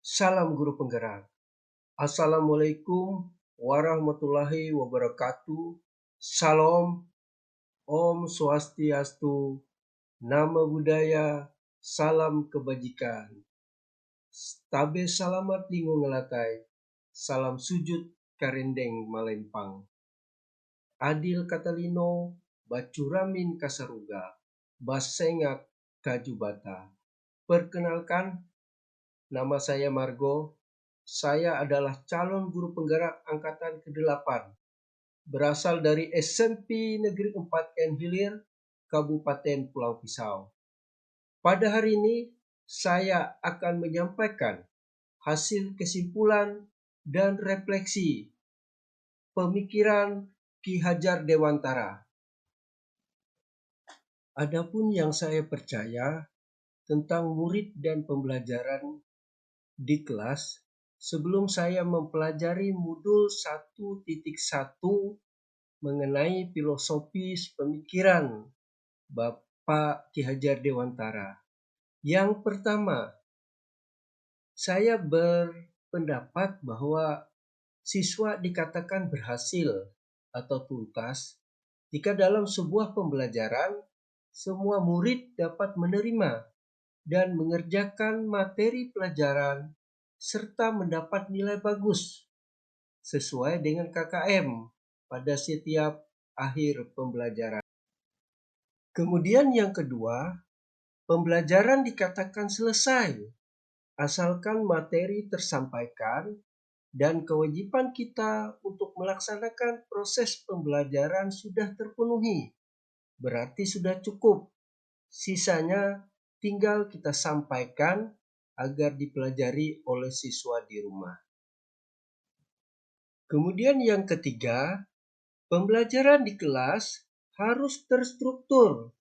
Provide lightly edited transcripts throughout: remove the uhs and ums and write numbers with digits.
Salam guru penggerak. Assalamualaikum warahmatullahi wabarakatuh. Salam, Om Swastiastu, Namo Buddhaya, Salam Kebajikan. Tabe salamat lingo ngelatai, salam sujud karendeng malempang. Adil katalino, bacuramin kasaruga, basengak kajubata. Perkenalkan, nama saya Margo. Saya adalah calon guru penggerak angkatan ke-8, berasal dari SMP Negeri 4 Ken Hilir, Kabupaten Pulau Pisau. Pada hari ini, saya akan menyampaikan hasil kesimpulan dan refleksi pemikiran Ki Hajar Dewantara. Adapun yang saya percaya tentang murid dan pembelajaran di kelas, sebelum saya mempelajari modul 1.1 mengenai filosofis pemikiran Bapak Ki Hajar Dewantara. Yang pertama, saya berpendapat bahwa siswa dikatakan berhasil atau tuntas jika dalam sebuah pembelajaran semua murid dapat menerima dan mengerjakan materi pelajaran serta mendapat nilai bagus sesuai dengan KKM pada setiap akhir pembelajaran. Kemudian yang kedua, pembelajaran dikatakan selesai asalkan materi tersampaikan dan kewajiban kita untuk melaksanakan proses pembelajaran sudah terpenuhi. Berarti sudah cukup. Sisanya tinggal kita sampaikan agar dipelajari oleh siswa di rumah. Kemudian yang ketiga, pembelajaran di kelas harus terstruktur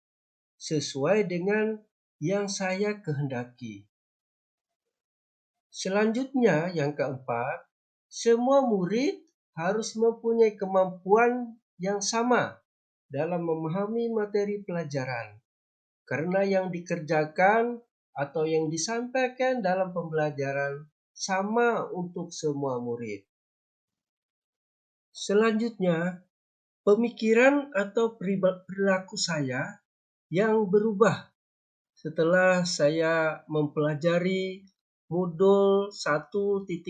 sesuai dengan yang saya kehendaki. Selanjutnya yang keempat, semua murid harus mempunyai kemampuan yang sama dalam memahami materi pelajaran. Karena yang dikerjakan atau yang disampaikan dalam pembelajaran sama untuk semua murid. Selanjutnya, pemikiran atau perilaku saya yang berubah setelah saya mempelajari modul 1.1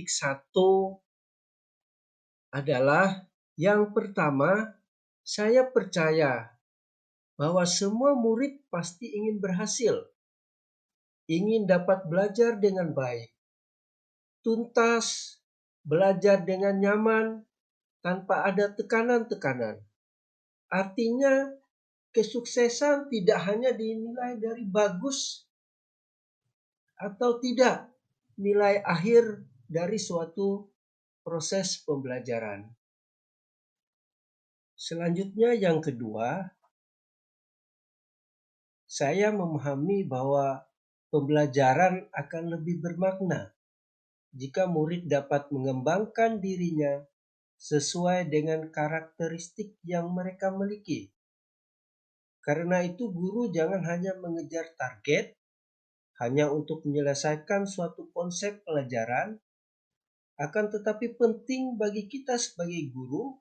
adalah yang pertama, saya percaya bahwa semua murid pasti ingin berhasil, ingin dapat belajar dengan baik, tuntas, belajar dengan nyaman, tanpa ada tekanan-tekanan. Artinya, kesuksesan tidak hanya dinilai dari bagus atau tidak nilai akhir dari suatu proses pembelajaran. Selanjutnya yang kedua, saya memahami bahwa pembelajaran akan lebih bermakna jika murid dapat mengembangkan dirinya sesuai dengan karakteristik yang mereka miliki. Karena itu guru jangan hanya mengejar target, hanya untuk menyelesaikan suatu konsep pelajaran, akan tetapi penting bagi kita sebagai guru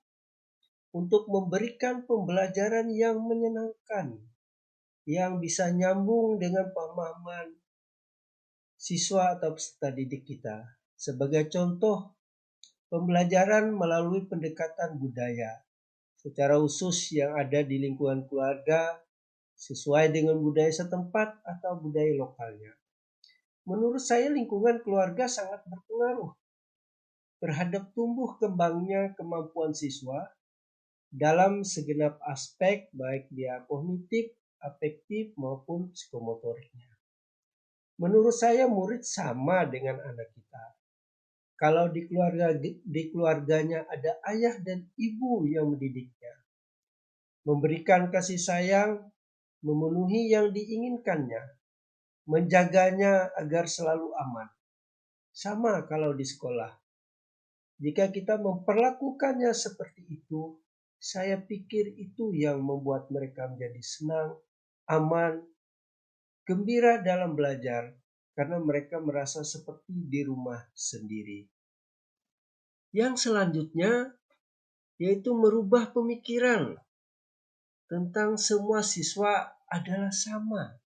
untuk memberikan pembelajaran yang menyenangkan, yang bisa nyambung dengan pemahaman siswa atau peserta didik kita. Sebagai contoh, pembelajaran melalui pendekatan budaya, secara khusus yang ada di lingkungan keluarga, sesuai dengan budaya setempat atau budaya lokalnya. Menurut saya lingkungan keluarga sangat berpengaruh terhadap tumbuh kembangnya kemampuan siswa dalam segenap aspek baik dia kognitif, afektif maupun psikomotoriknya. Menurut saya murid sama dengan anak kita. Kalau di keluarganya ada ayah dan ibu yang mendidiknya, memberikan kasih sayang, memenuhi yang diinginkannya, menjaganya agar selalu aman. Sama kalau di sekolah. Jika kita memperlakukannya seperti itu, saya pikir itu yang membuat mereka menjadi senang, aman, gembira dalam belajar, karena mereka merasa seperti di rumah sendiri. Yang selanjutnya yaitu merubah pemikiran tentang semua siswa adalah sama,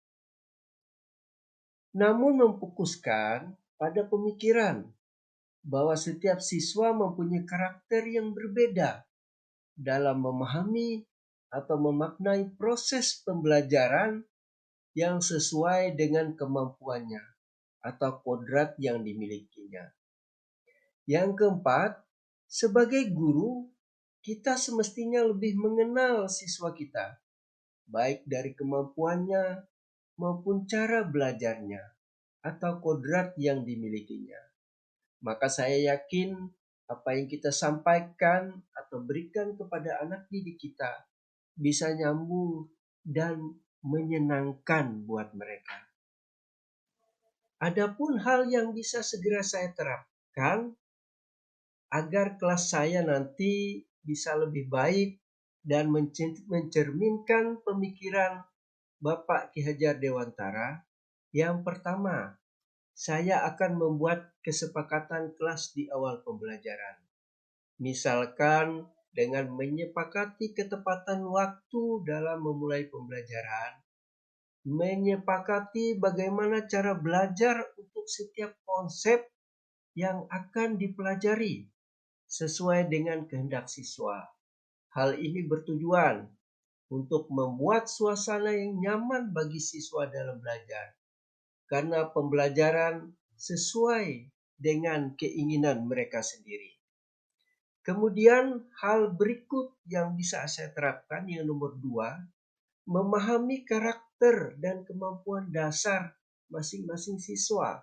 namun memfokuskan pada pemikiran bahwa setiap siswa mempunyai karakter yang berbeda dalam memahami atau memaknai proses pembelajaran yang sesuai dengan kemampuannya atau kodrat yang dimilikinya. Yang keempat, sebagai guru, kita semestinya lebih mengenal siswa kita, baik dari kemampuannya maupun cara belajarnya atau kodrat yang dimilikinya. Maka saya yakin apa yang kita sampaikan atau berikan kepada anak didik kita bisa nyambung dan menyenangkan buat mereka. Adapun hal yang bisa segera saya terapkan agar kelas saya nanti bisa lebih baik dan mencerminkan pemikiran Bapak Ki Hajar Dewantara. Yang pertama, saya akan membuat kesepakatan kelas di awal pembelajaran. Misalkan dengan menyepakati ketepatan waktu dalam memulai pembelajaran, menyepakati bagaimana cara belajar untuk setiap konsep yang akan dipelajari sesuai dengan kehendak siswa. Hal ini bertujuan untuk membuat suasana yang nyaman bagi siswa dalam belajar, karena pembelajaran sesuai dengan keinginan mereka sendiri. Kemudian hal berikut yang bisa saya terapkan yang nomor 2, memahami karakter dan kemampuan dasar masing-masing siswa.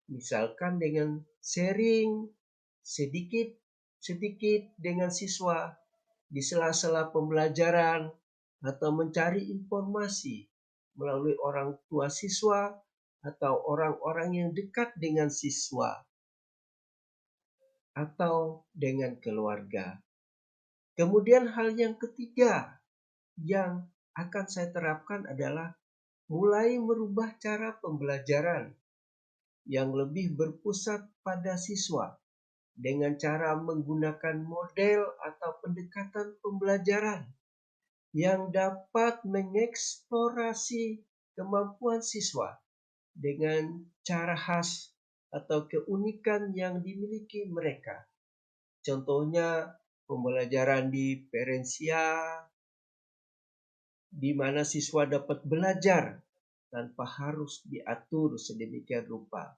Misalkan dengan sharing sedikit dengan siswa di sela-sela pembelajaran atau mencari informasi melalui orang tua siswa atau orang-orang yang dekat dengan siswa atau dengan keluarga. Kemudian hal yang ketiga yang akan saya terapkan adalah mulai merubah cara pembelajaran yang lebih berpusat pada siswa dengan cara menggunakan model atau pendekatan pembelajaran yang dapat mengeksplorasi kemampuan siswa dengan cara khas atau keunikan yang dimiliki mereka. Contohnya pembelajaran di Perensia, di mana siswa dapat belajar tanpa harus diatur sedemikian rupa.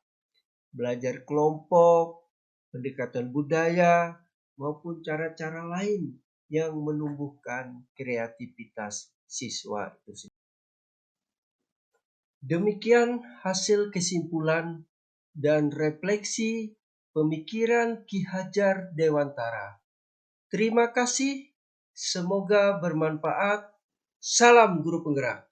Belajar kelompok, pendekatan budaya, maupun cara-cara lain yang menumbuhkan kreativitas siswa itu sendiri. Demikian hasil kesimpulan dan refleksi pemikiran Ki Hajar Dewantara. Terima kasih, semoga bermanfaat. Salam guru penggerak.